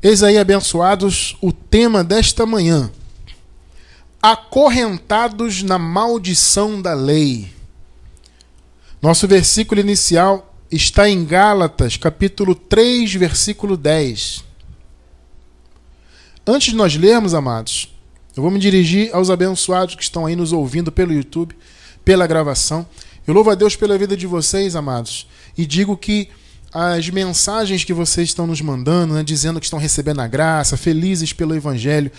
Eis aí, abençoados, o tema desta manhã: acorrentados na maldição da lei. Nosso versículo inicial está em Gálatas, capítulo 3, versículo 10. Antes de nós lermos, amados, eu vou me dirigir aos abençoados que estão aí nos ouvindo pelo YouTube, pela gravação. Eu louvo a Deus pela vida de vocês, amados, e digo que as mensagens que vocês estão nos mandando, né, dizendo que estão recebendo a graça, felizes pelo Evangelho,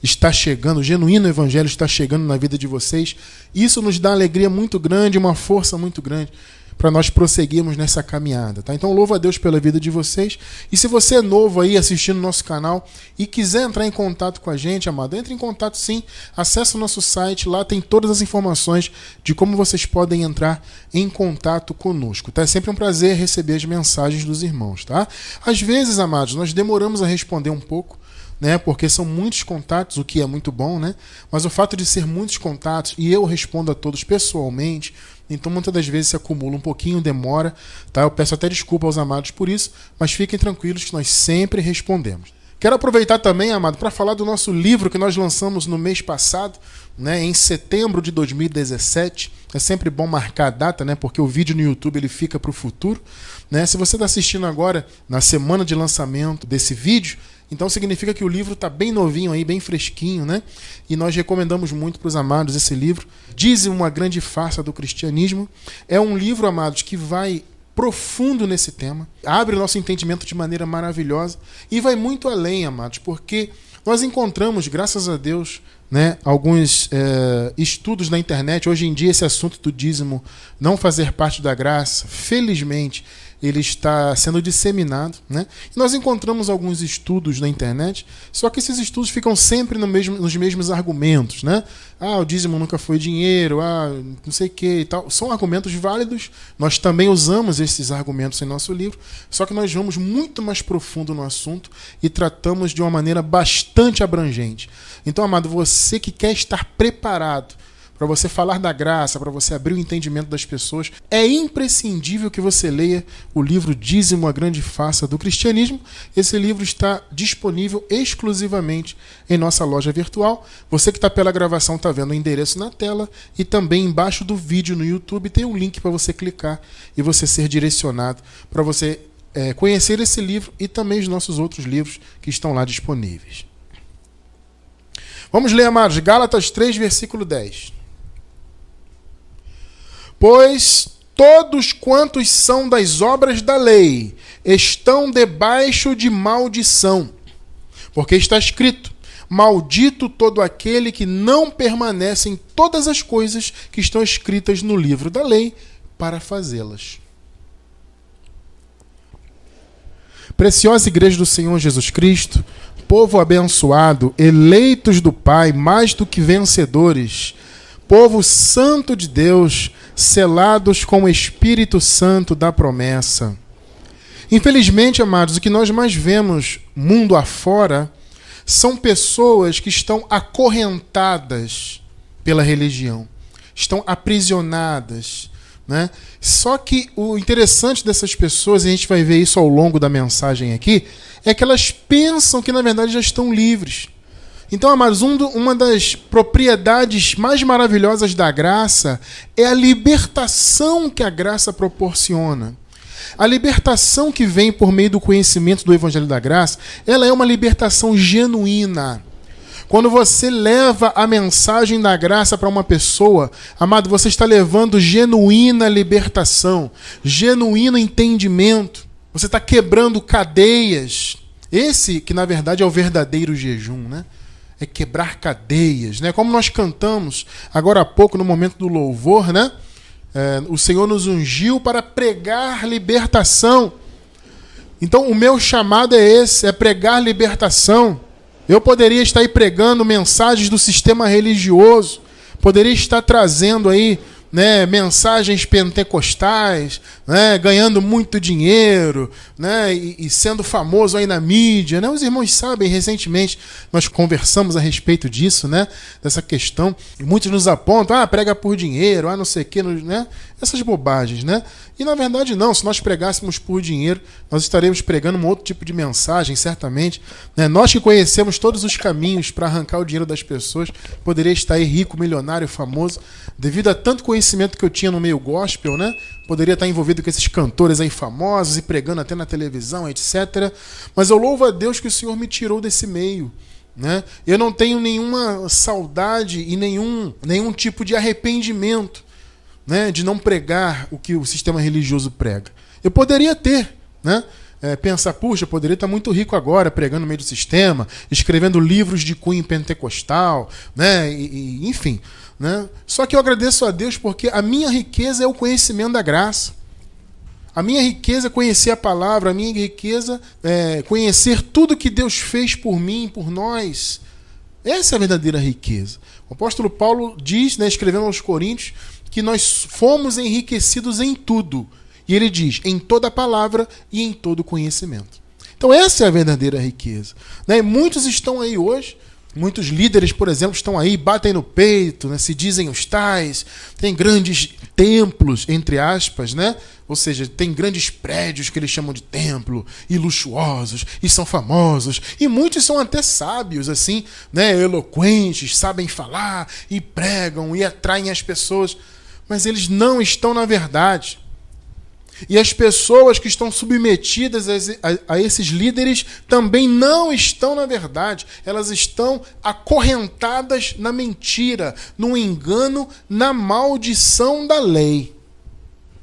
está chegando, o genuíno Evangelho está chegando na vida de vocês. Isso nos dá alegria muito grande, uma força muito grande para nós prosseguirmos nessa caminhada, tá? Então louvo a Deus pela vida de vocês. E se você é novo aí assistindo o nosso canal e quiser entrar em contato com a gente, amado, entre em contato sim, acesse o nosso site, lá tem todas as informações de como vocês podem entrar em contato conosco, tá? É sempre um prazer receber as mensagens dos irmãos, tá? Às vezes, amados, nós demoramos a responder um pouco, né? Porque são muitos contatos, o que é muito bom, né? Mas o fato de ser muitos contatos e eu respondo a todos pessoalmente, então muitas das vezes se acumula um pouquinho, demora, tá? Eu peço até desculpa aos amados por isso, mas fiquem tranquilos que nós sempre respondemos. Quero aproveitar também, amado, para falar do nosso livro que nós lançamos no mês passado, né, em setembro de 2017. É sempre bom marcar a data, né, porque o vídeo no YouTube ele fica para o futuro, né? Se você está assistindo agora na semana de lançamento desse vídeo, então significa que o livro está bem novinho aí, bem fresquinho, né? E nós recomendamos muito para os amados esse livro. Dízimo, uma grande farsa do cristianismo. É um livro, amados, que vai profundo nesse tema, abre o nosso entendimento de maneira maravilhosa e vai muito além, amados, porque nós encontramos, graças a Deus, né, alguns estudos na internet. Hoje em dia esse assunto do dízimo não fazer parte da graça, felizmente, ele está sendo disseminado, né? E nós encontramos alguns estudos na internet, só que esses estudos ficam sempre nos mesmos argumentos, né? O dízimo nunca foi dinheiro, não sei o que e tal. São argumentos válidos, nós também usamos esses argumentos em nosso livro, só que nós vamos muito mais profundo no assunto e tratamos de uma maneira bastante abrangente. Então, amado, você que quer estar preparado para você falar da graça, para você abrir o entendimento das pessoas, é imprescindível que você leia o livro Dízimo, a grande farsa do cristianismo. Esse livro está disponível exclusivamente em nossa loja virtual. Você que está pela gravação está vendo o endereço na tela e também embaixo do vídeo no YouTube tem um link para você clicar e você ser direcionado para você conhecer esse livro e também os nossos outros livros que estão lá disponíveis. Vamos ler, amados, Gálatas 3, versículo 10. Pois todos quantos são das obras da lei estão debaixo de maldição. Porque está escrito: maldito todo aquele que não permanece em todas as coisas que estão escritas no livro da lei para fazê-las. Preciosa Igreja do Senhor Jesus Cristo, povo abençoado, eleitos do Pai, mais do que vencedores, povo santo de Deus, selados com o Espírito Santo da promessa. Infelizmente, amados, o que nós mais vemos mundo afora são pessoas que estão acorrentadas pela religião, estão aprisionadas, né? Só que o interessante dessas pessoas, e a gente vai ver isso ao longo da mensagem aqui, é que elas pensam que na verdade já estão livres. Então, amados, uma das propriedades mais maravilhosas da graça é a libertação que a graça proporciona. A libertação que vem por meio do conhecimento do Evangelho da Graça, ela é uma libertação genuína. Quando você leva a mensagem da graça para uma pessoa, amado, você está levando genuína libertação, genuíno entendimento. Você está quebrando cadeias. Esse que, na verdade, é o verdadeiro jejum, né? É quebrar cadeias, né? Como nós cantamos agora há pouco no momento do louvor, né? O Senhor nos ungiu para pregar libertação. Então o meu chamado é esse, é pregar libertação. Eu poderia estar aí pregando mensagens do sistema religioso, poderia estar trazendo aí, né, mensagens pentecostais, né, ganhando muito dinheiro, né, e sendo famoso aí na mídia, né? Os irmãos sabem, recentemente nós conversamos a respeito disso, né, dessa questão, e muitos nos apontam, prega por dinheiro, não sei o que, né, essas bobagens, né? E na verdade não, se nós pregássemos por dinheiro, nós estaremos pregando um outro tipo de mensagem, certamente, né? Nós que conhecemos todos os caminhos para arrancar o dinheiro das pessoas, poderia estar aí rico, milionário, famoso, devido a tanto conhecimento que eu tinha no meio gospel, né? Poderia estar envolvido com esses cantores aí famosos e pregando até na televisão, etc. Mas eu louvo a Deus que o Senhor me tirou desse meio, né? Eu não tenho nenhuma saudade e nenhum tipo de arrependimento, né, de não pregar o que o sistema religioso prega. Eu poderia ter, né? Pensar, puxa, poderia estar muito rico agora, pregando no meio do sistema, escrevendo livros de cunho pentecostal, né? Enfim, né? Só que eu agradeço a Deus porque a minha riqueza é o conhecimento da graça. A minha riqueza é conhecer a palavra, a minha riqueza é conhecer tudo que Deus fez por mim, por nós. Essa é a verdadeira riqueza. O apóstolo Paulo diz, né, escrevendo aos Coríntios, que nós fomos enriquecidos em tudo. E ele diz, em toda palavra e em todo conhecimento. Então essa é a verdadeira riqueza, né? Muitos estão aí hoje, muitos líderes, por exemplo, estão aí, batem no peito, né? Se dizem os tais, tem grandes templos, entre aspas, né? Ou seja, tem grandes prédios que eles chamam de templo, e luxuosos, e são famosos, e muitos são até sábios, assim, né? Eloquentes, sabem falar, e pregam, e atraem as pessoas, mas eles não estão na verdade. E as pessoas que estão submetidas a esses líderes também não estão na verdade. Elas estão acorrentadas na mentira, no engano, na maldição da lei.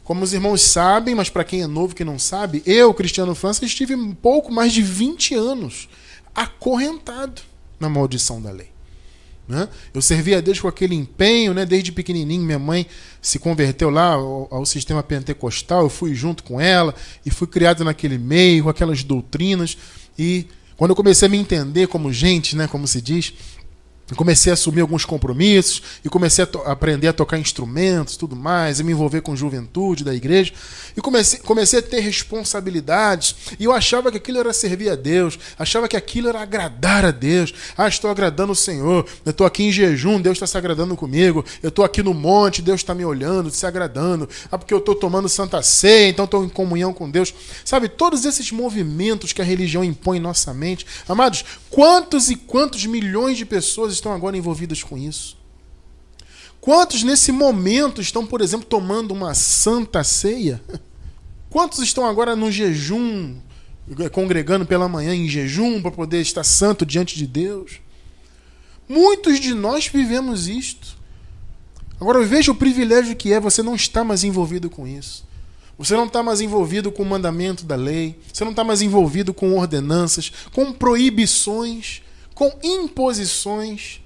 Como os irmãos sabem, mas para quem é novo que não sabe, eu, Cristiano França, estive um pouco mais de 20 anos acorrentado na maldição da lei. Né? Eu servi a Deus com aquele empenho, né? Desde pequenininho. Minha mãe se converteu lá ao sistema pentecostal, eu fui junto com ela e fui criado naquele meio, com aquelas doutrinas. E quando eu comecei a me entender como gente, né? Como se diz, eu comecei a assumir alguns compromissos e comecei a aprender a tocar instrumentos, tudo mais, e me envolver com juventude da igreja. E comecei a ter responsabilidades. E eu achava que aquilo era servir a Deus, achava que aquilo era agradar a Deus. Estou agradando o Senhor, eu estou aqui em jejum, Deus está se agradando comigo. Eu estou aqui no monte, Deus está me olhando, se agradando. Porque eu estou tomando Santa Ceia, então estou em comunhão com Deus. Sabe, todos esses movimentos que a religião impõe em nossa mente. Amados, quantos e quantos milhões de pessoas estão agora envolvidas com isso? Quantos nesse momento estão, por exemplo, tomando uma Santa Ceia? Quantos estão agora no jejum, congregando pela manhã em jejum para poder estar santo diante de Deus? Muitos de nós vivemos isto. Agora veja o privilégio que é você não estar mais envolvido com isso. Você não está mais envolvido com o mandamento da lei. Você não está mais envolvido com ordenanças, com proibições, com imposições.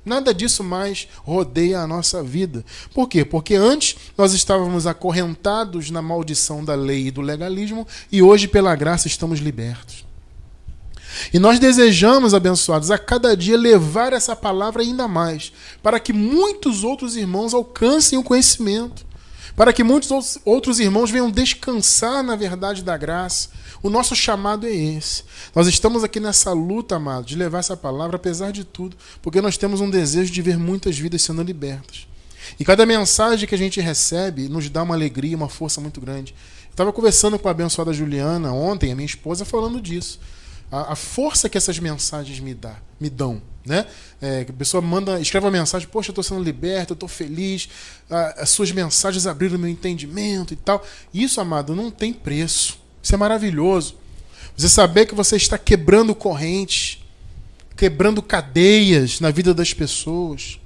Nada disso mais rodeia a nossa vida. Por quê? Porque antes nós estávamos acorrentados na maldição da lei e do legalismo e hoje, pela graça, estamos libertos. E nós desejamos, abençoados, a cada dia levar essa palavra ainda mais, para que muitos outros irmãos alcancem o conhecimento, para que muitos outros irmãos venham descansar na verdade da graça. O nosso chamado é esse. Nós estamos aqui nessa luta, amados, de levar essa palavra apesar de tudo, porque nós temos um desejo de ver muitas vidas sendo libertas. E cada mensagem que a gente recebe nos dá uma alegria, uma força muito grande. Eu estava conversando com a abençoada Juliana ontem, a minha esposa, falando disso. A força que essas mensagens me dão, né? A pessoa escreve uma mensagem, poxa, eu estou sendo liberto, eu estou feliz, as suas mensagens abriram o meu entendimento e tal. Isso, amado, não tem preço. Isso é maravilhoso. Você saber que você está quebrando correntes, quebrando cadeias na vida das pessoas.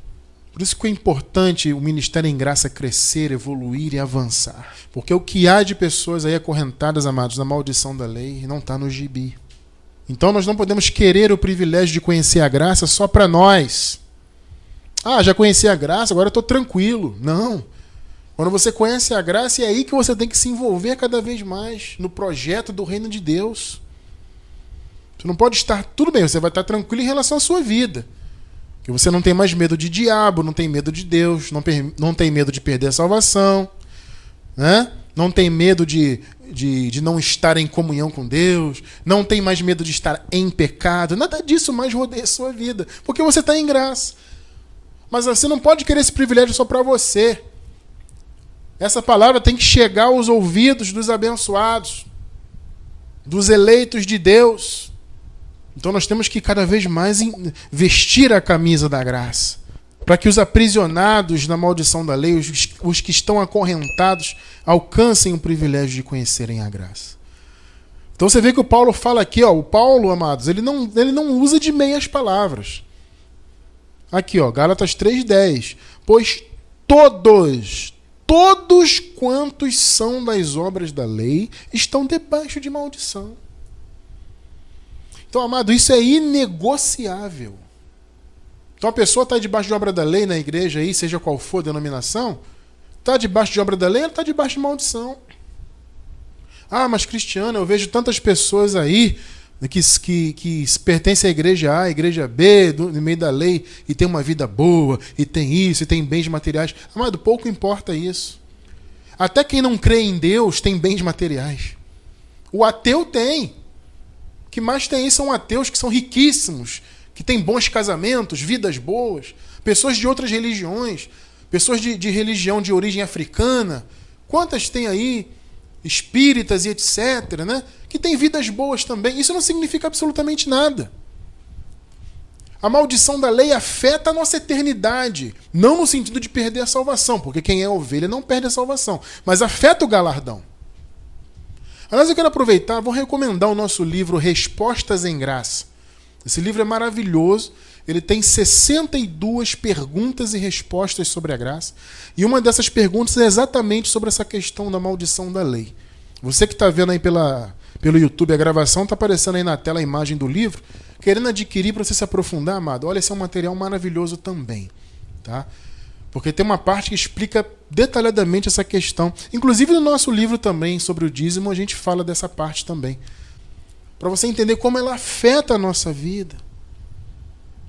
Por isso que é importante o Ministério em Graça crescer, evoluir e avançar. Porque o que há de pessoas aí acorrentadas, amados, na maldição da lei, não está no gibi. Então nós não podemos querer o privilégio de conhecer a graça só para nós. Já conheci a graça, agora eu estou tranquilo. Não. Quando você conhece a graça, é aí que você tem que se envolver cada vez mais no projeto do reino de Deus. Você não pode estar... Tudo bem, você vai estar tranquilo em relação à sua vida. Que você não tem mais medo de diabo, não tem medo de Deus, não tem medo de perder a salvação, né? Não tem medo de não estar em comunhão com Deus, não tem mais medo de estar em pecado, nada disso mais rodeia a sua vida, porque você está em graça. Mas você não pode querer esse privilégio só para você. Essa palavra tem que chegar aos ouvidos dos abençoados, dos eleitos de Deus. Então nós temos que cada vez mais vestir a camisa da graça, para que os aprisionados na maldição da lei, os que estão acorrentados, alcancem o privilégio de conhecerem a graça. Então você vê que o Paulo fala aqui, o Paulo, amados, ele não usa de meias palavras. Aqui, Gálatas 3:10. Pois todos quantos são das obras da lei estão debaixo de maldição. Então, amado, isso é inegociável. Então a pessoa está debaixo de obra da lei na igreja aí, seja qual for a denominação, está debaixo de obra da lei, ela está debaixo de maldição. Ah, mas Cristiano, eu vejo tantas pessoas aí que pertencem à igreja A, à igreja B, no meio da lei, e tem uma vida boa, e tem isso, e tem bens materiais. Amado, pouco importa isso. Até quem não crê em Deus tem bens materiais. O ateu tem. O que mais tem aí são ateus que são riquíssimos, que têm bons casamentos, vidas boas, pessoas de outras religiões, pessoas de religião de origem africana. Quantas tem aí? Espíritas e etc., né? Que têm vidas boas também. Isso não significa absolutamente nada. A maldição da lei afeta a nossa eternidade, não no sentido de perder a salvação, porque quem é ovelha não perde a salvação, mas afeta o galardão. Aliás, eu quero aproveitar, vou recomendar o nosso livro Respostas em Graça. Esse livro é maravilhoso, ele tem 62 perguntas e respostas sobre a graça, e uma dessas perguntas é exatamente sobre essa questão da maldição da lei. Você que está vendo aí pelo YouTube a gravação, está aparecendo aí na tela a imagem do livro, querendo adquirir para você se aprofundar, amado, olha, esse é um material maravilhoso também, tá? Porque tem uma parte que explica detalhadamente essa questão. Inclusive no nosso livro também, sobre o dízimo, a gente fala dessa parte também. Para você entender como ela afeta a nossa vida.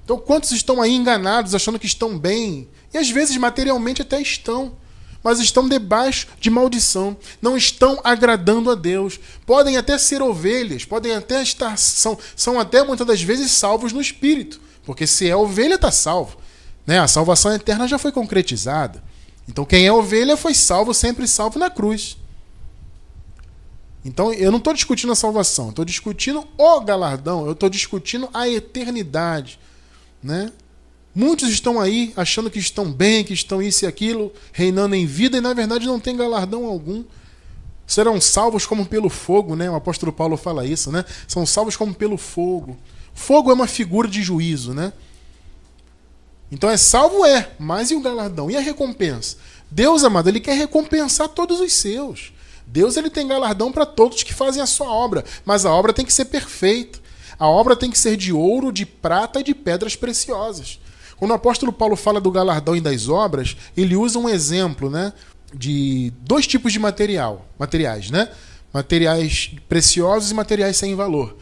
Então, quantos estão aí enganados, achando que estão bem? E às vezes materialmente até estão, mas estão debaixo de maldição. Não estão agradando a Deus. Podem até ser ovelhas, podem até estar... São até muitas das vezes salvos no espírito. Porque se é ovelha, está salvo. Né? A salvação eterna já foi concretizada. Então quem é ovelha foi salvo, sempre salvo na cruz. Então eu não estou discutindo a salvação, eu estou discutindo o galardão, eu estou discutindo a eternidade. Né? Muitos estão aí achando que estão bem, que estão isso e aquilo, reinando em vida, e na verdade não tem galardão algum. Serão salvos como pelo fogo, né? O apóstolo Paulo fala isso, né? São salvos como pelo fogo. Fogo é uma figura de juízo, né? Então é salvo, mas e o galardão? E a recompensa? Deus, amado, ele quer recompensar todos os seus. Deus, ele tem galardão para todos que fazem a sua obra, mas a obra tem que ser perfeita. A obra tem que ser de ouro, de prata e de pedras preciosas. Quando o apóstolo Paulo fala do galardão e das obras, ele usa um exemplo, né, de dois tipos de materiais, né? Materiais preciosos e materiais sem valor.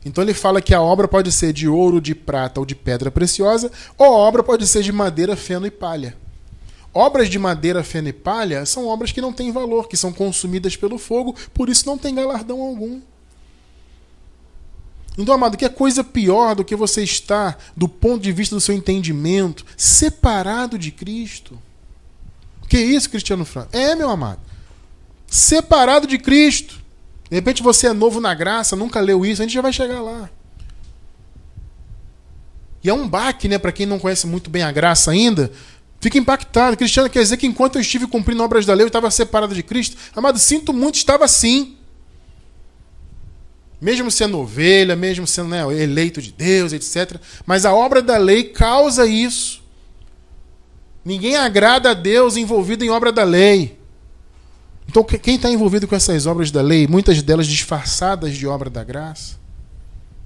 Então ele fala que a obra pode ser de ouro, de prata ou de pedra preciosa, ou a obra pode ser de madeira, feno e palha. Obras de madeira, feno e palha são obras que não têm valor, que são consumidas pelo fogo, por isso não tem galardão algum. Então, amado, que é coisa pior do que você estar, do ponto de vista do seu entendimento, separado de Cristo? O que é isso, Cristiano Franco? Meu amado. Separado de Cristo. De repente você é novo na graça, nunca leu isso, a gente já vai chegar lá. E é um baque, né, para quem não conhece muito bem a graça ainda, fica impactado. Cristiano, quer dizer que enquanto eu estive cumprindo obras da lei, eu estava separado de Cristo? Amado, sinto muito, estava assim. Mesmo sendo ovelha, mesmo sendo, né, eleito de Deus, etc. Mas a obra da lei causa isso. Ninguém agrada a Deus envolvido em obra da lei. Então, quem está envolvido com essas obras da lei, muitas delas disfarçadas de obra da graça,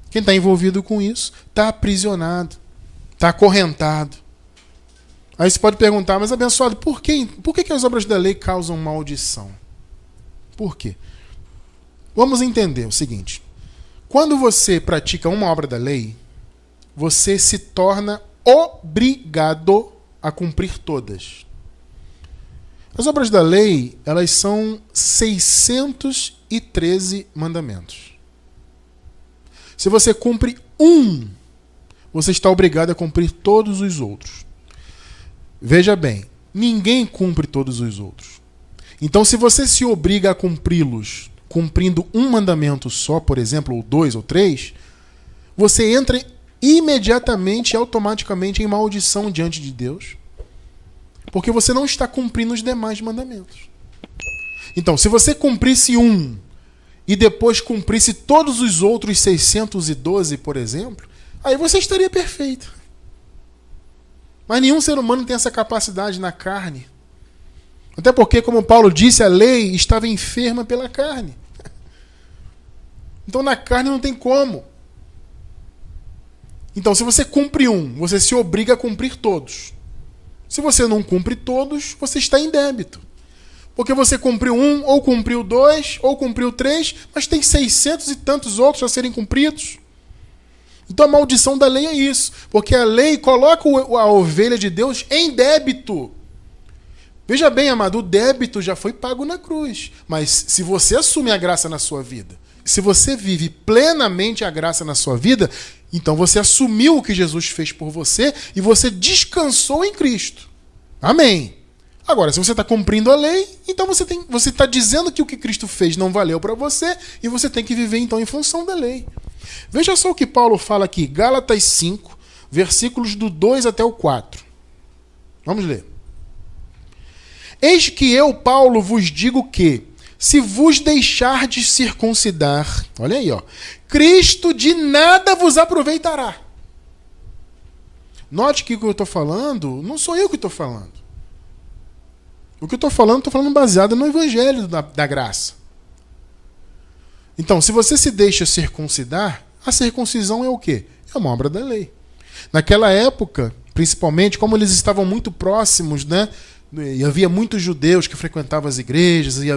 quem está envolvido com isso está aprisionado, está acorrentado. Aí você pode perguntar, mas abençoado, por que as obras da lei causam maldição? Por quê? Vamos entender o seguinte. Quando você pratica uma obra da lei, você se torna obrigado a cumprir todas. As obras da lei, elas são 613 mandamentos. Se você cumpre um, você está obrigado a cumprir todos os outros. Veja bem, ninguém cumpre todos os outros. Então, se você se obriga a cumpri-los, cumprindo um mandamento só, por exemplo, ou 2 ou 3, você entra imediatamente e automaticamente em maldição diante de Deus, porque você não está cumprindo os demais mandamentos. Então, se você cumprisse um e depois cumprisse todos os outros 612, por exemplo, aí você estaria perfeito. Mas nenhum ser humano tem essa capacidade na carne. Até porque, como Paulo disse, a lei estava enferma pela carne. Então, na carne não tem como. Então, se você cumpre um, você se obriga a cumprir todos. Se você não cumpre todos, você está em débito. Porque você cumpriu um, ou cumpriu 2, ou cumpriu 3, mas tem 600 e tantos outros a serem cumpridos. Então a maldição da lei é isso. Porque a lei coloca a ovelha de Deus em débito. Veja bem, amado, o débito já foi pago na cruz. Mas se você assume a graça na sua vida, se você vive plenamente a graça na sua vida, então você assumiu o que Jesus fez por você e você descansou em Cristo. Amém. Agora, se você está cumprindo a lei, então você está dizendo que o que Cristo fez não valeu para você e você tem que viver então em função da lei. Veja só o que Paulo fala aqui, Gálatas 5, versículos do 2 até o 4. Vamos ler. Eis que eu, Paulo, vos digo que, se vos deixardes circuncidar, olha aí, ó, Cristo de nada vos aproveitará. Note que o que eu estou falando, não sou eu que estou falando. O que eu estou falando baseado no Evangelho da graça. Então, se você se deixa circuncidar, a circuncisão é o quê? É uma obra da lei. Naquela época, principalmente, como eles estavam muito próximos, né? E havia muitos judeus que frequentavam as igrejas, e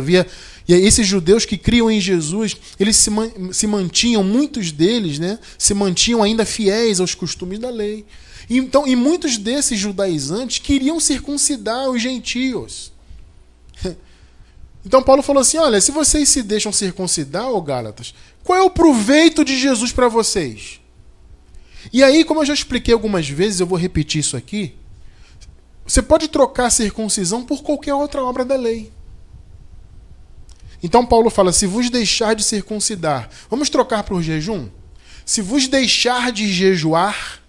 esses judeus que criam em Jesus, eles se mantinham, muitos deles, né? Se mantinham ainda fiéis aos costumes da lei. Então, e muitos desses judaizantes queriam circuncidar os gentios. Então Paulo falou assim, olha, se vocês se deixam circuncidar, ô Gálatas, qual é o proveito de Jesus para vocês? E aí, como eu já expliquei algumas vezes, eu vou repetir isso aqui, você pode trocar a circuncisão por qualquer outra obra da lei. Então Paulo fala, se vos deixar de circuncidar, vamos trocar por jejum? Se vos deixar de jejuar,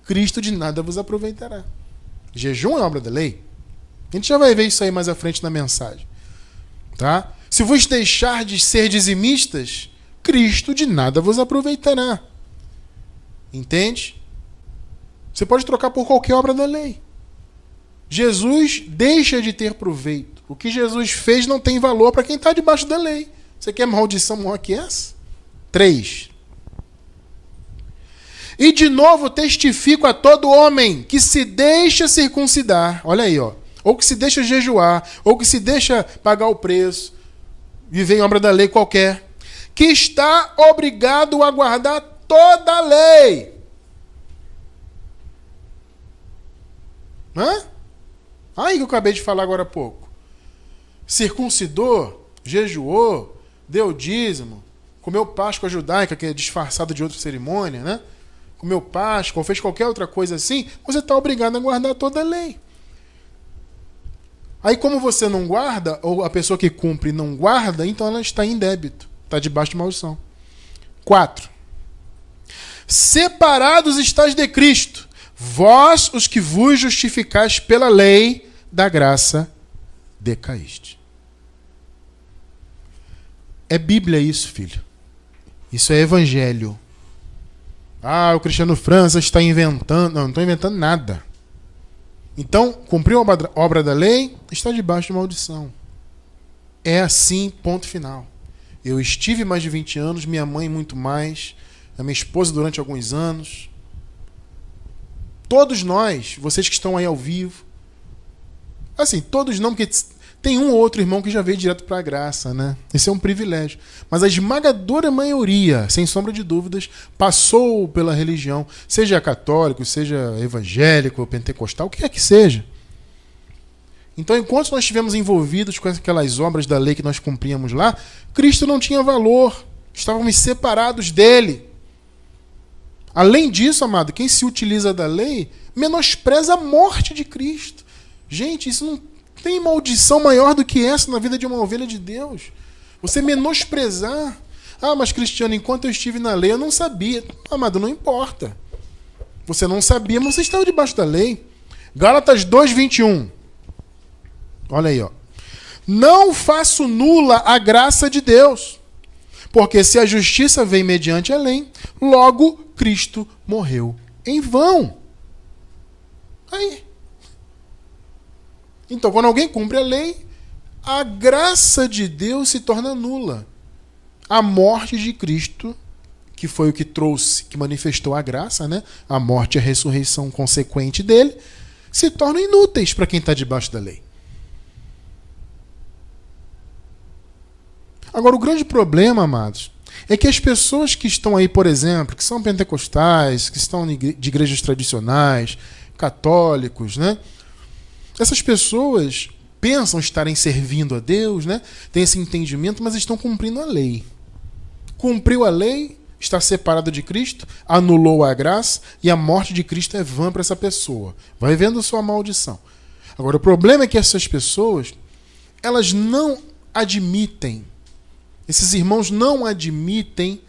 Cristo de nada vos aproveitará. Jejum é obra da lei. A gente já vai ver isso aí mais à frente na mensagem. Tá? Se vos deixar de ser dizimistas, Cristo de nada vos aproveitará. Entende? Você pode trocar por qualquer obra da lei. Jesus deixa de ter proveito. O que Jesus fez não tem valor para quem está debaixo da lei. Você quer maldição maior que essa? 3. E de novo testifico a todo homem que se deixa circuncidar. Olha aí, ó. Ou que se deixa jejuar, ou que se deixa pagar o preço, viver em obra da lei qualquer, que está obrigado a guardar toda a lei. Hã? Aí que eu acabei de falar agora há pouco. Circuncidou, jejuou, deu dízimo, comeu Páscoa judaica, que é disfarçado de outra cerimônia, né? Comeu Páscoa, ou fez qualquer outra coisa assim, você está obrigado a guardar toda a lei. Aí, como você não guarda, ou a pessoa que cumpre não guarda, então ela está em débito, está debaixo de maldição. 4. Separados estáis de Cristo, vós os que vos justificais pela lei, da graça decaíste. É Bíblia isso, filho. Isso é Evangelho. Ah, o Cristiano França está inventando. Não estou inventando nada. Então, cumpriu a obra da lei, está debaixo de maldição. É assim, ponto final. Eu estive mais de 20 anos, minha mãe muito mais, a minha esposa durante alguns anos. Todos nós, vocês que estão aí ao vivo, assim, todos não, porque Tem um ou outro irmão que já veio direto para a graça, né? Esse é um privilégio. Mas a esmagadora maioria, sem sombra de dúvidas, passou pela religião, seja católico, seja evangélico, pentecostal, o que quer que seja. Então, enquanto nós estivemos envolvidos com aquelas obras da lei que nós cumpríamos lá, Cristo não tinha valor. Estávamos separados dele. Além disso, amado, quem se utiliza da lei menospreza a morte de Cristo. Gente, isso não tem maldição maior do que essa na vida de uma ovelha de Deus. Você menosprezar. Ah, mas Cristiano, enquanto eu estive na lei, eu não sabia. Amado, não importa. Você não sabia, mas você estava debaixo da lei. Gálatas 2:21. Olha aí, ó. Não faço nula a graça de Deus, porque se a justiça vem mediante a lei, logo Cristo morreu em vão. Aí. Então, quando alguém cumpre a lei, a graça de Deus se torna nula. A morte de Cristo, que foi o que trouxe, que manifestou a graça, né? A morte e a ressurreição consequente dele, se tornam inúteis para quem está debaixo da lei. Agora, o grande problema, amados, é que as pessoas que estão aí, por exemplo, que são pentecostais, que estão de igrejas tradicionais, católicos, né? Essas pessoas pensam estarem servindo a Deus, né? Têm esse entendimento, mas estão cumprindo a lei. Cumpriu a lei, está separado de Cristo, anulou a graça e a morte de Cristo é vã para essa pessoa. Vai vendo sua maldição. Agora, o problema é que essas pessoas, elas não admitem, esses irmãos não admitem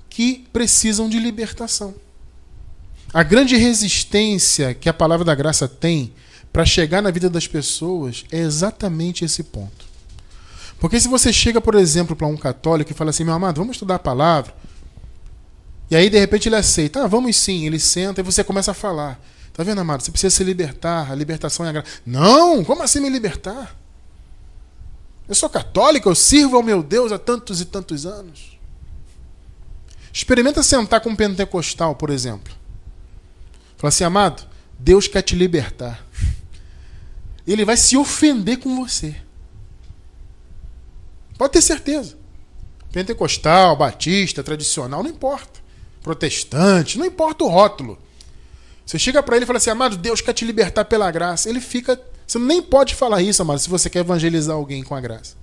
que precisam de libertação. A grande resistência que a palavra da graça tem para chegar na vida das pessoas é exatamente esse ponto. Porque se você chega, por exemplo, para um católico e fala assim, meu amado, vamos estudar a palavra, e aí de repente ele aceita, vamos sim, ele senta e você começa a falar, tá vendo, amado, você precisa se libertar, a libertação é a graça. Não, como assim me libertar? Eu sou católico, eu sirvo ao meu Deus há tantos e tantos anos. Experimenta sentar com um pentecostal, por exemplo. Fala assim, amado, Deus quer te libertar. Ele vai se ofender com você. Pode ter certeza. Pentecostal, batista, tradicional, não importa. Protestante, não importa o rótulo. Você chega para ele e fala assim, amado, Deus quer te libertar pela graça. Ele fica... Você nem pode falar isso, amado, se você quer evangelizar alguém com a graça.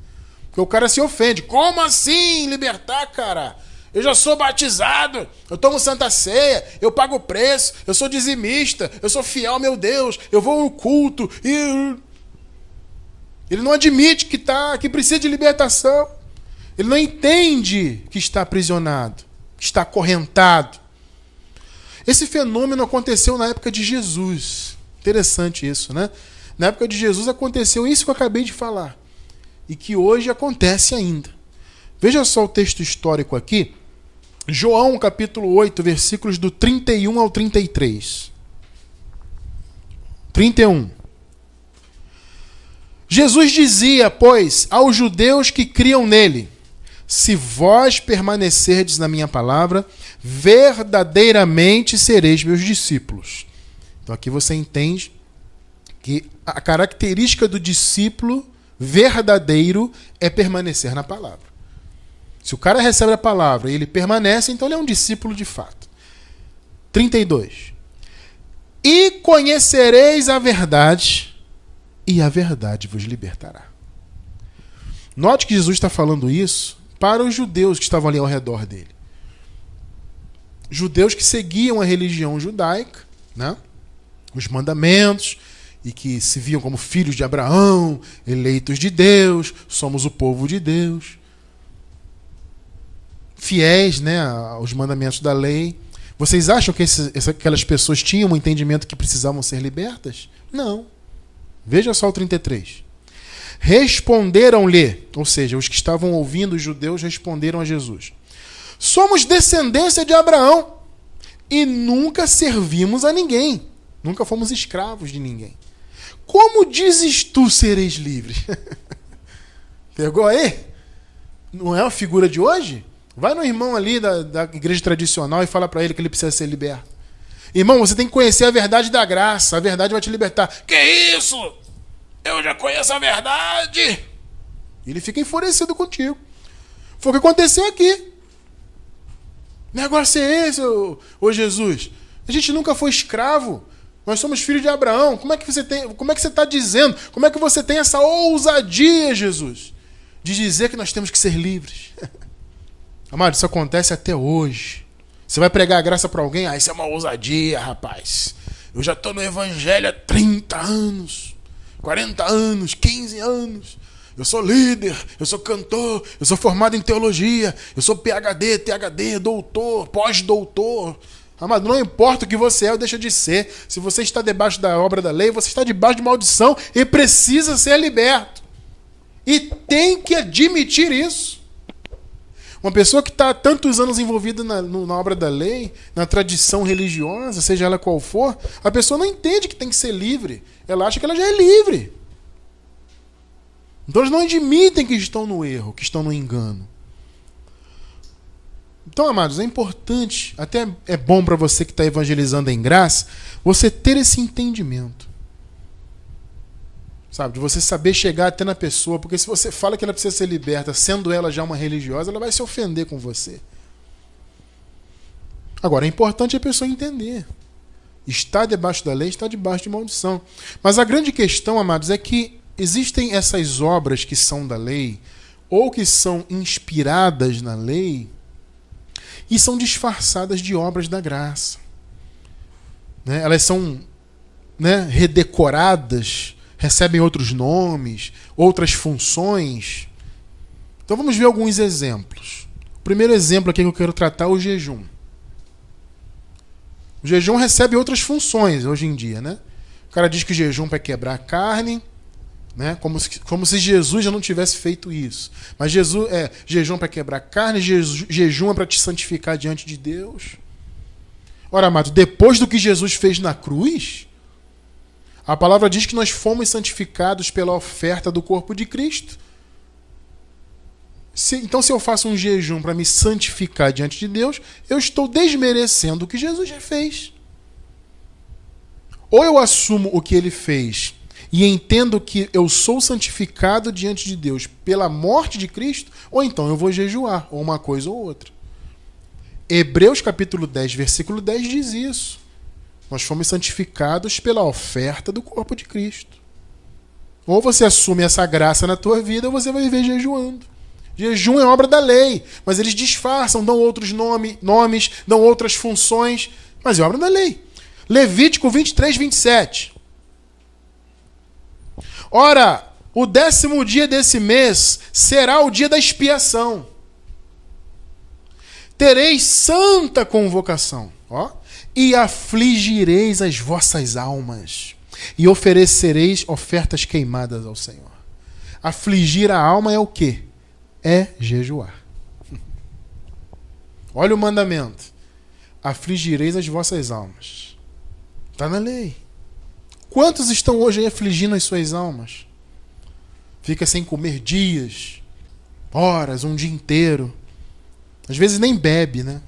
Porque o cara se ofende. Como assim libertar, cara? Eu já sou batizado, eu tomo Santa Ceia, eu pago o preço, eu sou dizimista, eu sou fiel ao meu Deus, eu vou ao culto. E... Ele não admite que precisa de libertação. Ele não entende que está aprisionado, que está acorrentado. Esse fenômeno aconteceu na época de Jesus. Interessante isso, né? Na época de Jesus aconteceu isso que eu acabei de falar. E que hoje acontece ainda. Veja só o texto histórico aqui. João, capítulo 8, versículos do 31 ao 33. 31. Jesus dizia, pois, aos judeus que criam nele, se vós permanecerdes na minha palavra, verdadeiramente sereis meus discípulos. Então aqui você entende que a característica do discípulo verdadeiro é permanecer na palavra. Se o cara recebe a palavra e ele permanece, então ele é um discípulo de fato. 32. E conhecereis a verdade, e a verdade vos libertará. Note que Jesus está falando isso para os judeus que estavam ali ao redor dele. Judeus que seguiam a religião judaica, né? Os mandamentos, e que se viam como filhos de Abraão, eleitos de Deus, somos o povo de Deus. Fiéis, né, aos mandamentos da lei. Vocês acham que aquelas pessoas tinham um entendimento que precisavam ser libertas? Não. Veja só o 33. Responderam-lhe, ou seja, os que estavam ouvindo os judeus responderam a Jesus. Somos descendência de Abraão e nunca servimos a ninguém. Nunca fomos escravos de ninguém. Como dizes tu sereis livre? Pegou aí? Não é uma figura de hoje? Vai no irmão ali da igreja tradicional e fala para ele que ele precisa ser liberto. Irmão, você tem que conhecer a verdade da graça. A verdade vai te libertar. Que isso? Eu já conheço a verdade. Ele fica enfurecido contigo. Foi o que aconteceu aqui. O negócio é esse, ô Jesus. A gente nunca foi escravo. Nós somos filhos de Abraão. Como é que você está dizendo? Como é que você tem essa ousadia, Jesus, de dizer que nós temos que ser livres? Amado, isso acontece até hoje. Você vai pregar a graça para alguém? Isso é uma ousadia, rapaz. Eu já estou no evangelho há 30 anos, 40 anos, 15 anos. Eu sou líder, eu sou cantor, eu sou formado em teologia, eu sou PhD, ThD, doutor, pós-doutor. Amado, não importa o que você é ou deixa de ser. Se você está debaixo da obra da lei, você está debaixo de maldição e precisa ser liberto. E tem que admitir isso. Uma pessoa que está há tantos anos envolvida na obra da lei, na tradição religiosa, seja ela qual for, a pessoa não entende que tem que ser livre. Ela acha que ela já é livre. Então eles não admitem que estão no erro, que estão no engano. Então, amados, é importante, até é bom para você que está evangelizando em graça, você ter esse entendimento. Sabe, de você saber chegar até na pessoa, porque se você fala que ela precisa ser liberta, sendo ela já uma religiosa, ela vai se ofender com você. Agora, é importante a pessoa entender. Está debaixo da lei, está debaixo de maldição. Mas a grande questão, amados, é que existem essas obras que são da lei, ou que são inspiradas na lei, e são disfarçadas de obras da graça. Né? Elas são, né, redecoradas, recebem outros nomes, outras funções. Então vamos ver alguns exemplos. O primeiro exemplo aqui que eu quero tratar é o jejum. O jejum recebe outras funções hoje em dia, né? O cara diz que o jejum é para quebrar a carne, né? Como se Jesus já não tivesse feito isso. Mas jejum para quebrar a carne, jejum é para te santificar diante de Deus. Ora, amado, depois do que Jesus fez na cruz, a palavra diz que nós fomos santificados pela oferta do corpo de Cristo. Então, se eu faço um jejum para me santificar diante de Deus, eu estou desmerecendo o que Jesus já fez. Ou eu assumo o que ele fez e entendo que eu sou santificado diante de Deus pela morte de Cristo, ou então eu vou jejuar, ou uma coisa ou outra. Hebreus capítulo 10, versículo 10 diz isso. Nós fomos santificados pela oferta do corpo de Cristo. Ou você assume essa graça na tua vida, ou você vai viver jejuando. Jejum é obra da lei, mas eles disfarçam, dão outros nomes, dão outras funções, mas é obra da lei. Levítico 23, 27. Ora, o 10º dia desse mês será o dia da expiação. Tereis santa convocação, e afligireis as vossas almas, e oferecereis ofertas queimadas ao Senhor. Afligir a alma é o quê? É jejuar. Olha o mandamento. Afligireis as vossas almas. Está na lei. Quantos estão hoje aí afligindo as suas almas? Fica sem comer dias, horas, um dia inteiro. Às vezes nem bebe, né?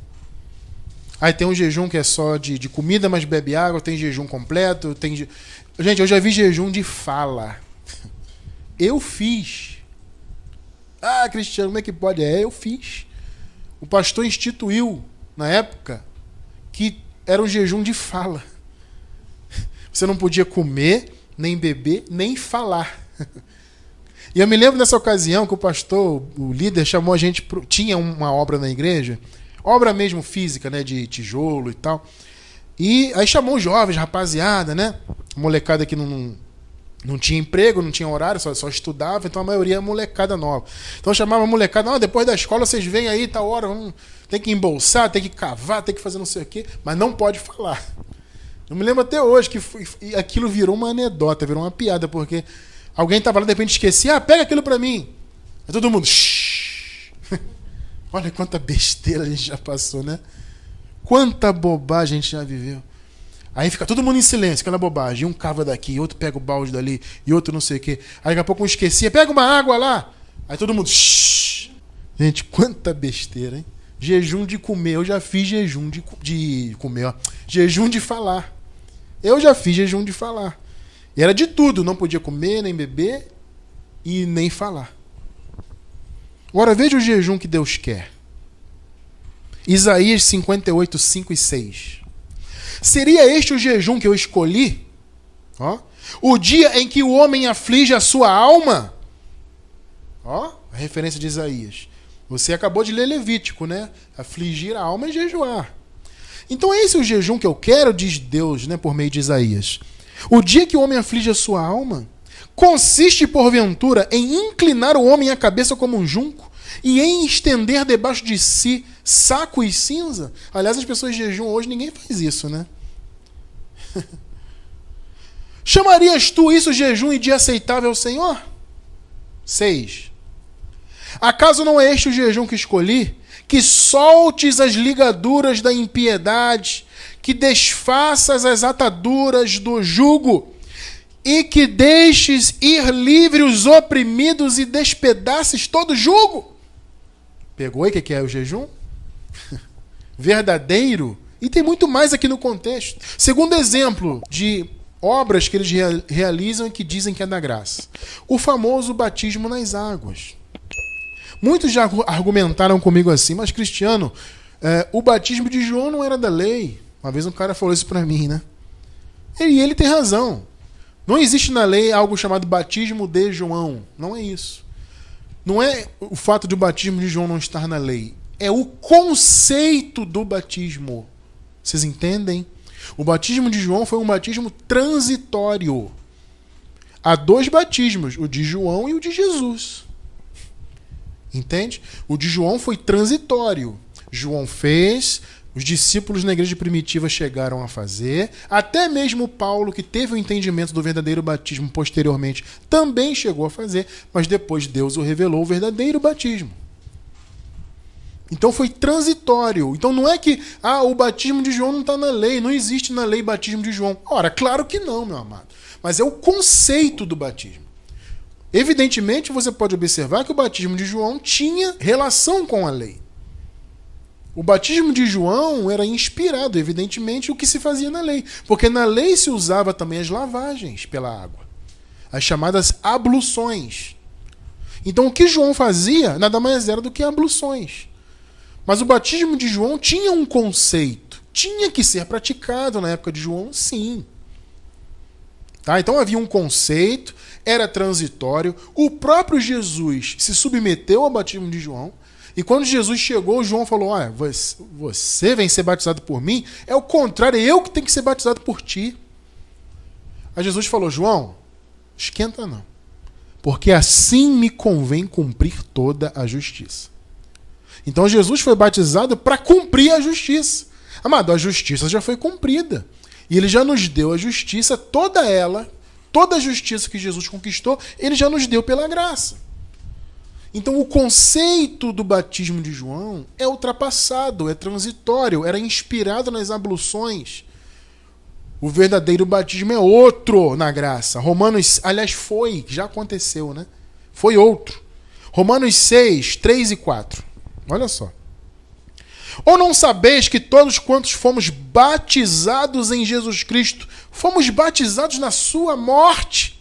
Aí tem um jejum que é só de comida, mas bebe água. Tem jejum completo. Gente, eu já vi jejum de fala. Eu fiz. Ah, Cristiano, como é que pode? Eu fiz. O pastor instituiu, na época, que era um jejum de fala. Você não podia comer, nem beber, nem falar. E eu me lembro dessa ocasião que o pastor, o líder, chamou a gente... Tinha uma obra na igreja, obra mesmo física, né, de tijolo e tal. E aí chamou os jovens, rapaziada, né? A molecada que não tinha emprego, não tinha horário, só estudava, então a maioria é molecada nova. Então chamava a molecada, depois da escola vocês vêm aí, tal hora, tem que embolsar, tem que cavar, tem que fazer não sei o quê, mas não pode falar. Eu me lembro até hoje que aquilo virou uma anedota, virou uma piada, porque alguém estava lá, de repente esquecia, pega aquilo para mim. Aí todo mundo, shh. Olha quanta besteira a gente já passou, né? Quanta bobagem a gente já viveu. Aí fica todo mundo em silêncio, aquela bobagem. Um cava daqui, outro pega o balde dali, e outro não sei o quê. Aí daqui a pouco um esquecia, pega uma água lá. Aí todo mundo, shh. Gente, quanta besteira, hein? Jejum de comer, eu já fiz jejum de comer, Jejum de falar. Eu já fiz jejum de falar. E era de tudo, não podia comer, nem beber e nem falar. Agora veja o jejum que Deus quer. Isaías 58, 5 e 6. Seria este o jejum que eu escolhi? Ó. O dia em que o homem aflige a sua alma? Ó, a referência de Isaías. Você acabou de ler Levítico, né? Afligir a alma e jejuar. Então esse é o jejum que eu quero, diz Deus, né, por meio de Isaías. O dia que o homem aflige a sua alma consiste, porventura, em inclinar o homem a cabeça como um junco e em estender debaixo de si saco e cinza. Aliás, as pessoas jejuam hoje, ninguém faz isso, né? Chamarias tu isso jejum e dia aceitável ao Senhor? 6. Acaso não é este o jejum que escolhi? Que soltes as ligaduras da impiedade, que desfaças as ataduras do jugo, e que deixes ir livre os oprimidos e despedaces todo jugo. Pegou aí o que é o jejum? Verdadeiro. E tem muito mais aqui no contexto. Segundo exemplo de obras que eles realizam e que dizem que é da graça. O famoso batismo nas águas. Muitos já argumentaram comigo assim, mas Cristiano, o batismo de João não era da lei. Uma vez um cara falou isso para mim, né? E ele tem razão. Não existe na lei algo chamado batismo de João. Não é isso. Não é o fato de o batismo de João não estar na lei. É o conceito do batismo. Vocês entendem? O batismo de João foi um batismo transitório. Há 2 batismos, o de João e o de Jesus. Entende? O de João foi transitório. João fez, os discípulos na igreja primitiva chegaram a fazer, até mesmo Paulo, que teve o entendimento do verdadeiro batismo posteriormente, também chegou a fazer, mas depois Deus o revelou o verdadeiro batismo. Então foi transitório. Então não é que o batismo de João não está na lei, não existe na lei batismo de João. Ora, claro que não, meu amado. Mas é o conceito do batismo. Evidentemente, você pode observar que o batismo de João tinha relação com a lei. O batismo de João era inspirado, evidentemente, o que se fazia na lei. Porque na lei se usava também as lavagens pela água. As chamadas abluções. Então o que João fazia nada mais era do que abluções. Mas o batismo de João tinha um conceito. Tinha que ser praticado na época de João, sim. Tá? Então havia um conceito, era transitório. O próprio Jesus se submeteu ao batismo de João. E quando Jesus chegou, João falou: você vem ser batizado por mim? É o contrário, é eu que tenho que ser batizado por ti. Aí Jesus falou: João, esquenta não. Porque assim me convém cumprir toda a justiça. Então Jesus foi batizado para cumprir a justiça. Amado, a justiça já foi cumprida. E ele já nos deu a justiça, toda ela, toda a justiça que Jesus conquistou, ele já nos deu pela graça. Então o conceito do batismo de João é ultrapassado, é transitório, era inspirado nas abluções. O verdadeiro batismo é outro na graça. Romanos, aliás, já aconteceu, né? Foi outro. Romanos 6, 3 e 4. Olha só. Ou não sabeis que todos quantos fomos batizados em Jesus Cristo, fomos batizados na sua morte?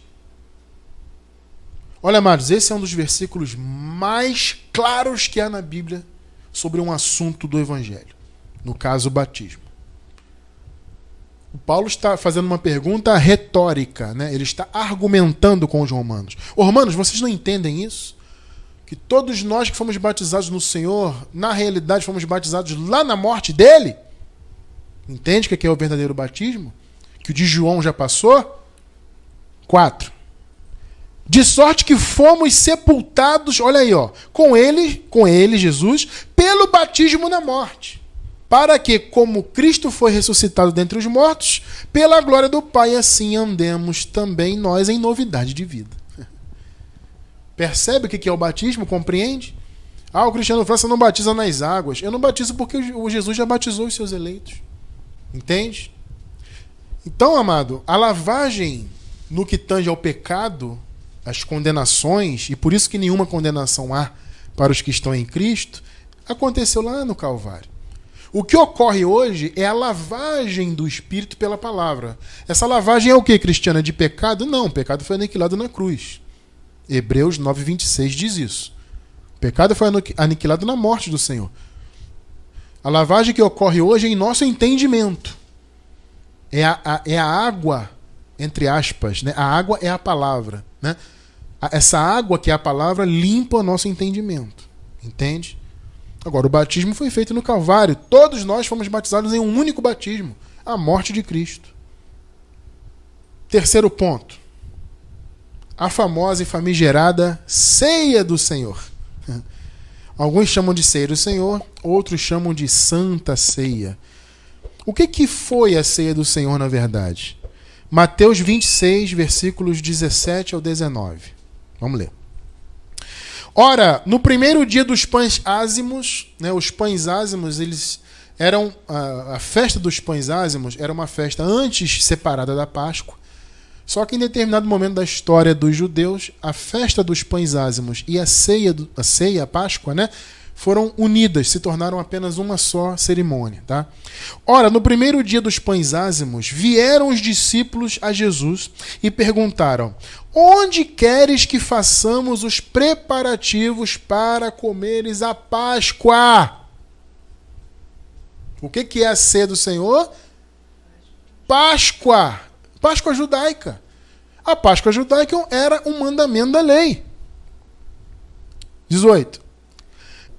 Olha, amados, esse é um dos versículos mais claros que há na Bíblia sobre um assunto do Evangelho. No caso, o batismo. O Paulo está fazendo uma pergunta retórica, né? Ele está argumentando com os romanos. Ô, romanos, vocês não entendem isso? Que todos nós que fomos batizados no Senhor, na realidade fomos batizados lá na morte dele? Entende o que é o verdadeiro batismo? Que o de João já passou? 4. De sorte que fomos sepultados, olha aí, com ele, Jesus, pelo batismo na morte. Para que, como Cristo foi ressuscitado dentre os mortos, pela glória do Pai, assim andemos também nós em novidade de vida. Percebe o que é o batismo? Compreende? O Cristiano França não batiza nas águas. Eu não batizo porque o Jesus já batizou os seus eleitos. Entende? Então, amado, a lavagem no que tange ao pecado, as condenações, e por isso que nenhuma condenação há para os que estão em Cristo, aconteceu lá no Calvário. O que ocorre hoje é a lavagem do Espírito pela palavra. Essa lavagem é o que, Cristiana? De pecado? Não, o pecado foi aniquilado na cruz. Hebreus 9:26 diz isso. O pecado foi aniquilado na morte do Senhor. A lavagem que ocorre hoje é em nosso entendimento. É a água, entre aspas, né? A água é a palavra, né? Essa água que é a palavra limpa o nosso entendimento. Entende? Agora, o batismo foi feito no Calvário. Todos nós fomos batizados em um único batismo, a morte de Cristo. Terceiro ponto. A famosa e famigerada ceia do Senhor. Alguns chamam de ceia do Senhor, outros chamam de Santa Ceia. O que foi a ceia do Senhor, na verdade? Mateus 26, versículos 17 ao 19. Vamos ler. Ora, no primeiro dia dos pães ázimos, né, os pães ázimos, eles eram a festa dos pães ázimos era uma festa antes separada da Páscoa. Só que em determinado momento da história dos judeus, a festa dos pães ázimos e a ceia, a Páscoa, né, foram unidas, se tornaram apenas uma só cerimônia. Tá? Ora, no primeiro dia dos pães ázimos, vieram os discípulos a Jesus e perguntaram: onde queres que façamos os preparativos para comeres a Páscoa? O que é a ceia do Senhor? Páscoa. Páscoa judaica. A Páscoa judaica era um mandamento da lei. 18.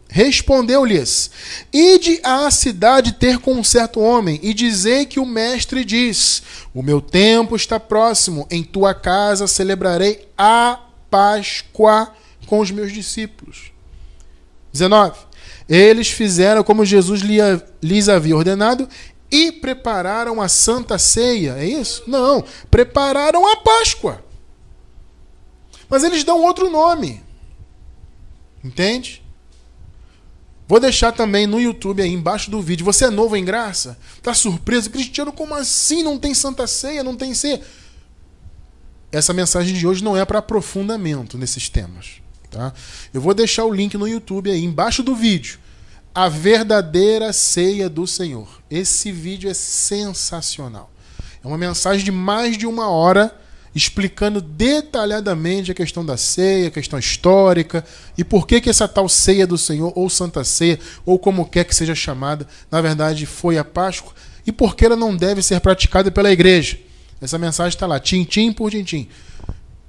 Respondeu-lhes: ide à cidade ter com um certo homem, e dizei que o mestre diz: o meu tempo está próximo, em tua casa celebrarei a Páscoa com os meus discípulos. 19. Eles fizeram como Jesus lhes havia ordenado e prepararam a Santa Ceia. É isso? Não. Prepararam a Páscoa. Mas eles dão outro nome. Entende? Vou deixar também no YouTube aí embaixo do vídeo. Você é novo em graça? Está surpreso? Cristiano, como assim? Não tem Santa Ceia? Não tem ceia? Essa mensagem de hoje não é para aprofundamento nesses temas. Tá? Eu vou deixar o link no YouTube aí embaixo do vídeo. A verdadeira ceia do Senhor. Esse vídeo é sensacional. É uma mensagem de mais de 1 hora explicando detalhadamente a questão da ceia, a questão histórica e por que essa tal ceia do Senhor, ou Santa Ceia, ou como quer que seja chamada, na verdade foi a Páscoa, e por que ela não deve ser praticada pela igreja. Essa mensagem está lá, tintim por tintim.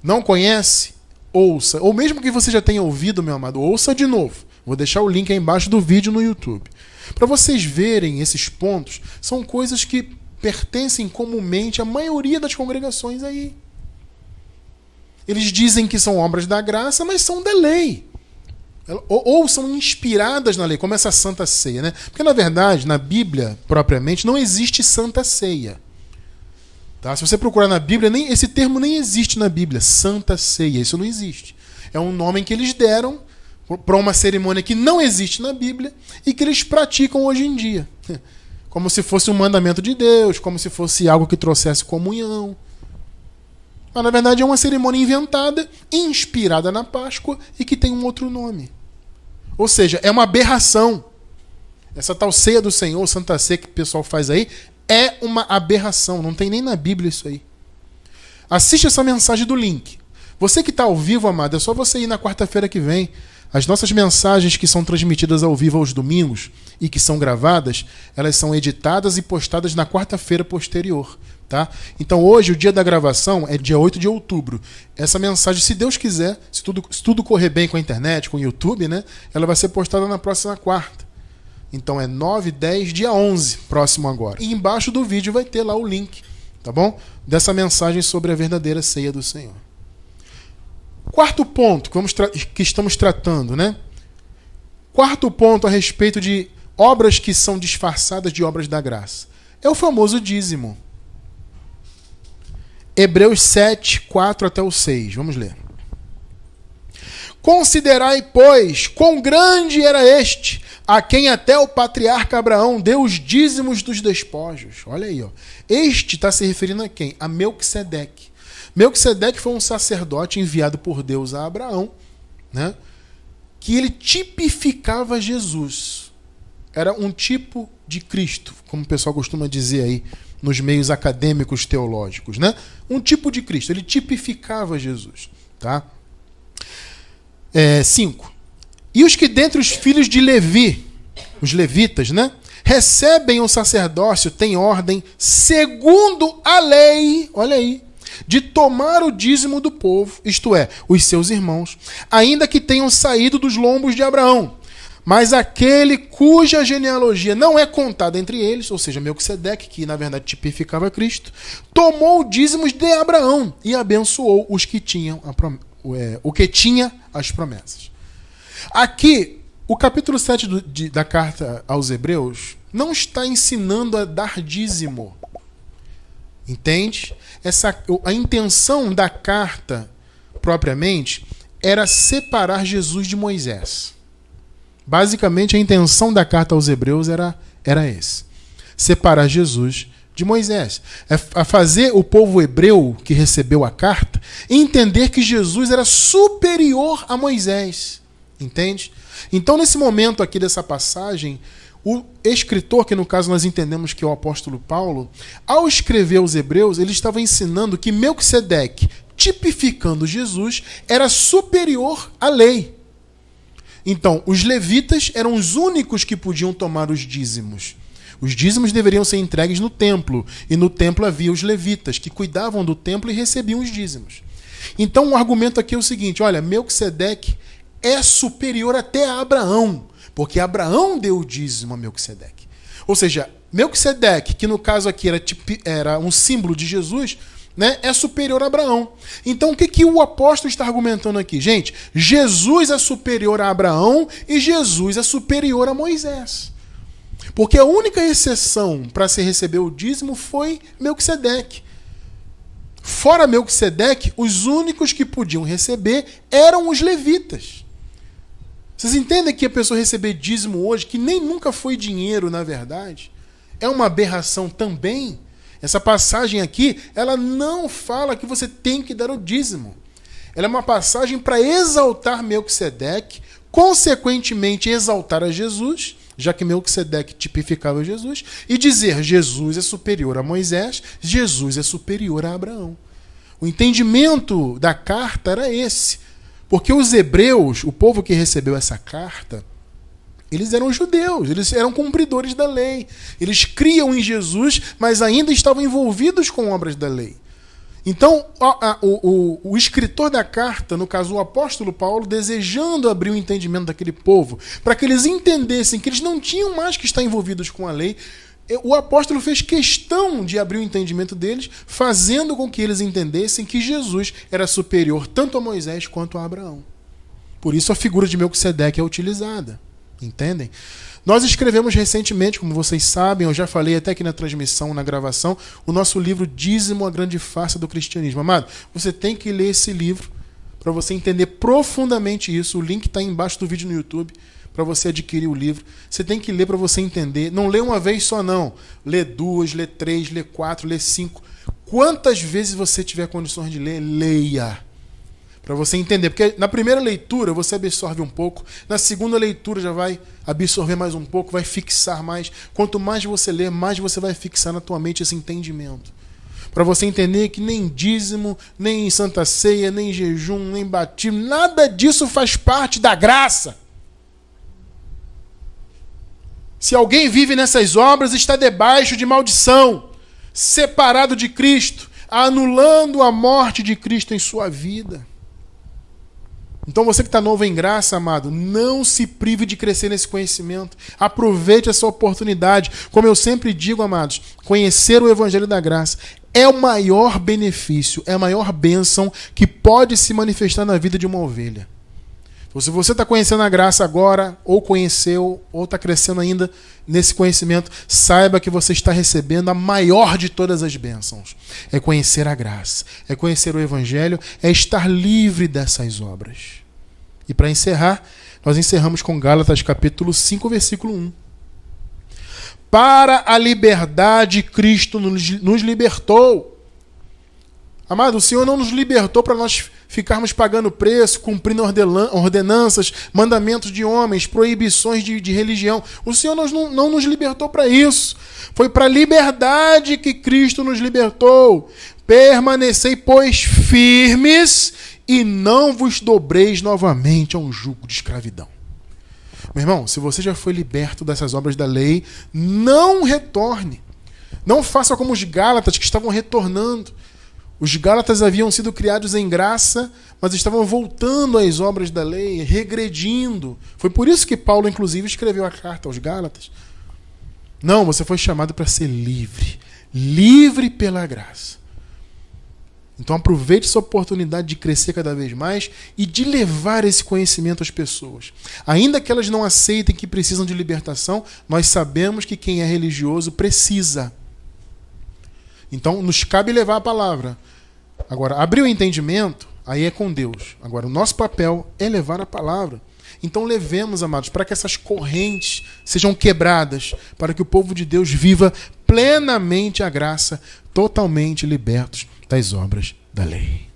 Não conhece? Ouça. Ou mesmo que você já tenha ouvido, meu amado, ouça de novo. Vou deixar o link aí embaixo do vídeo no YouTube. Para vocês verem esses pontos, são coisas que pertencem comumente à maioria das congregações aí. Eles dizem que são obras da graça, mas são da lei. Ou são inspiradas na lei, como essa Santa Ceia, né? Porque, na verdade, na Bíblia, propriamente, não existe Santa Ceia. Tá? Se você procurar na Bíblia, esse termo nem existe na Bíblia. Santa Ceia, isso não existe. É um nome que eles deram para uma cerimônia que não existe na Bíblia e que eles praticam hoje em dia. Como se fosse um mandamento de Deus, como se fosse algo que trouxesse comunhão. Mas, na verdade, é uma cerimônia inventada, inspirada na Páscoa e que tem um outro nome. Ou seja, é uma aberração. Essa tal ceia do Senhor, Santa Ceia que o pessoal faz aí, é uma aberração. Não tem nem na Bíblia isso aí. Assiste essa mensagem do link. Você que está ao vivo, amado, é só você ir na quarta-feira que vem. As nossas mensagens que são transmitidas ao vivo aos domingos e que são gravadas, elas são editadas e postadas na quarta-feira posterior. Tá? Então hoje, o dia da gravação é dia 8 de outubro. Essa mensagem, se Deus quiser, se tudo correr bem com a internet, com o YouTube, né, ela vai ser postada na próxima quarta. Então é 9, 10, dia 11, próximo agora. E embaixo do vídeo vai ter lá o link, tá bom? Dessa mensagem sobre a verdadeira ceia do Senhor. Quarto ponto que estamos tratando, né? Quarto ponto a respeito de obras que são disfarçadas de obras da graça. É o famoso dízimo. Hebreus 7, 4 até o 6. Vamos ler. Considerai, pois, quão grande era este, a quem até o patriarca Abraão deu os dízimos dos despojos. Olha aí, ó. Este está se referindo a quem? A Melquisedeque. Melquisedeque foi um sacerdote enviado por Deus a Abraão, né? Que ele tipificava Jesus. era um tipo de Cristo, como o pessoal costuma dizer aí nos meios acadêmicos teológicos, né? Um tipo de Cristo, ele tipificava Jesus, tá? 5. E os que dentre os filhos de Levi, os levitas, né? Recebem o sacerdócio, têm ordem, segundo a lei, olha aí, de tomar o dízimo do povo, isto é, os seus irmãos, ainda que tenham saído dos lombos de Abraão. Mas aquele cuja genealogia não é contada entre eles, ou seja, Melquisedeque, que na verdade tipificava Cristo, tomou dízimos de Abraão e abençoou os que tinham o que tinha as promessas. Aqui, o capítulo 7 da carta aos Hebreus não está ensinando a dar dízimo. Entende? A intenção da carta, propriamente, era separar Jesus de Moisés. Basicamente, a intenção da carta aos Hebreus era esse. Separar Jesus de Moisés. A fazer o povo hebreu que recebeu a carta entender que Jesus era superior a Moisés. Entende? Então, nesse momento aqui dessa passagem, o escritor, que no caso nós entendemos que é o apóstolo Paulo, ao escrever aos Hebreus, ele estava ensinando que Melquisedeque, tipificando Jesus, era superior à lei. Então, os levitas eram os únicos que podiam tomar os dízimos. Os dízimos deveriam ser entregues no templo, e no templo havia os levitas, que cuidavam do templo e recebiam os dízimos. Então, o argumento aqui é o seguinte, olha, Melquisedeque é superior até a Abraão, porque Abraão deu o dízimo a Melquisedeque. Ou seja, Melquisedeque, que no caso aqui era um símbolo de Jesus, né, é superior a Abraão. Então o que o apóstolo está argumentando aqui? Gente, Jesus é superior a Abraão e Jesus é superior a Moisés. Porque a única exceção para se receber o dízimo foi Melquisedeque. Fora Melquisedeque, os únicos que podiam receber eram os levitas. Vocês entendem que a pessoa receber dízimo hoje, que nem nunca foi dinheiro, na verdade, é uma aberração também? Essa passagem aqui, ela não fala que você tem que dar o dízimo. Ela é uma passagem para exaltar Melquisedeque, consequentemente exaltar a Jesus, já que Melquisedeque tipificava Jesus, e dizer Jesus é superior a Moisés, Jesus é superior a Abraão. O entendimento da carta era esse. Porque os hebreus, o povo que recebeu essa carta, eles eram judeus, eles eram cumpridores da lei. Eles criam em Jesus, mas ainda estavam envolvidos com obras da lei. Então, o escritor da carta, no caso o apóstolo Paulo, desejando abrir o entendimento daquele povo, para que eles entendessem que eles não tinham mais que estar envolvidos com a lei, o apóstolo fez questão de abrir o entendimento deles, fazendo com que eles entendessem que Jesus era superior tanto a Moisés quanto a Abraão. Por isso a figura de Melquisedeque é utilizada. Entendem? Nós escrevemos recentemente, como vocês sabem, eu já falei até aqui na transmissão, na gravação, o nosso livro Dízimo, a Grande Farsa do Cristianismo. Amado, você tem que ler esse livro para você entender profundamente isso. O link está embaixo do vídeo no YouTube para você adquirir o livro. Você tem que ler para você entender. Não lê uma vez só, não. Lê 2, lê 3, lê 4, lê 5. Quantas vezes você tiver condições de ler, leia. Para você entender. Porque na primeira leitura você absorve um pouco. Na segunda leitura já vai absorver mais um pouco, vai fixar mais. Quanto mais você ler, mais você vai fixar na tua mente esse entendimento. Para você entender que nem dízimo, nem santa ceia, nem jejum, nem batismo, nada disso faz parte da graça. Se alguém vive nessas obras, está debaixo de maldição, separado de Cristo, anulando a morte de Cristo em sua vida. Então você que está novo em graça, amado, não se prive de crescer nesse conhecimento. Aproveite essa oportunidade. Como eu sempre digo, amados, conhecer o Evangelho da Graça é o maior benefício, é a maior bênção que pode se manifestar na vida de uma ovelha. Então, se você está conhecendo a graça agora, ou conheceu, ou está crescendo ainda nesse conhecimento, saiba que você está recebendo a maior de todas as bênçãos. É conhecer a graça, é conhecer o Evangelho, é estar livre dessas obras. E para encerrar, nós encerramos com Gálatas capítulo 5, versículo 1. Para a liberdade Cristo nos libertou. Amado, o Senhor não nos libertou para nós ficarmos pagando preço, cumprindo ordenanças, mandamentos de homens, proibições de religião. O Senhor não nos libertou para isso. Foi para a liberdade que Cristo nos libertou. Permanecei, pois, firmes e não vos dobreis novamente a um jugo de escravidão. Meu irmão, se você já foi liberto dessas obras da lei, não retorne. Não faça como os Gálatas que estavam retornando. Os Gálatas haviam sido criados em graça, mas estavam voltando às obras da lei, regredindo. Foi por isso que Paulo, inclusive, escreveu a carta aos Gálatas. Não, você foi chamado para ser livre. Livre pela graça. Então aproveite essa oportunidade de crescer cada vez mais e de levar esse conhecimento às pessoas. Ainda que elas não aceitem que precisam de libertação, nós sabemos que quem é religioso precisa. Então nos cabe levar a palavra. Agora, abrir o entendimento, aí é com Deus. Agora, o nosso papel é levar a palavra. Então levemos, amados, para que essas correntes sejam quebradas, para que o povo de Deus viva plenamente a graça, totalmente libertos das obras da lei.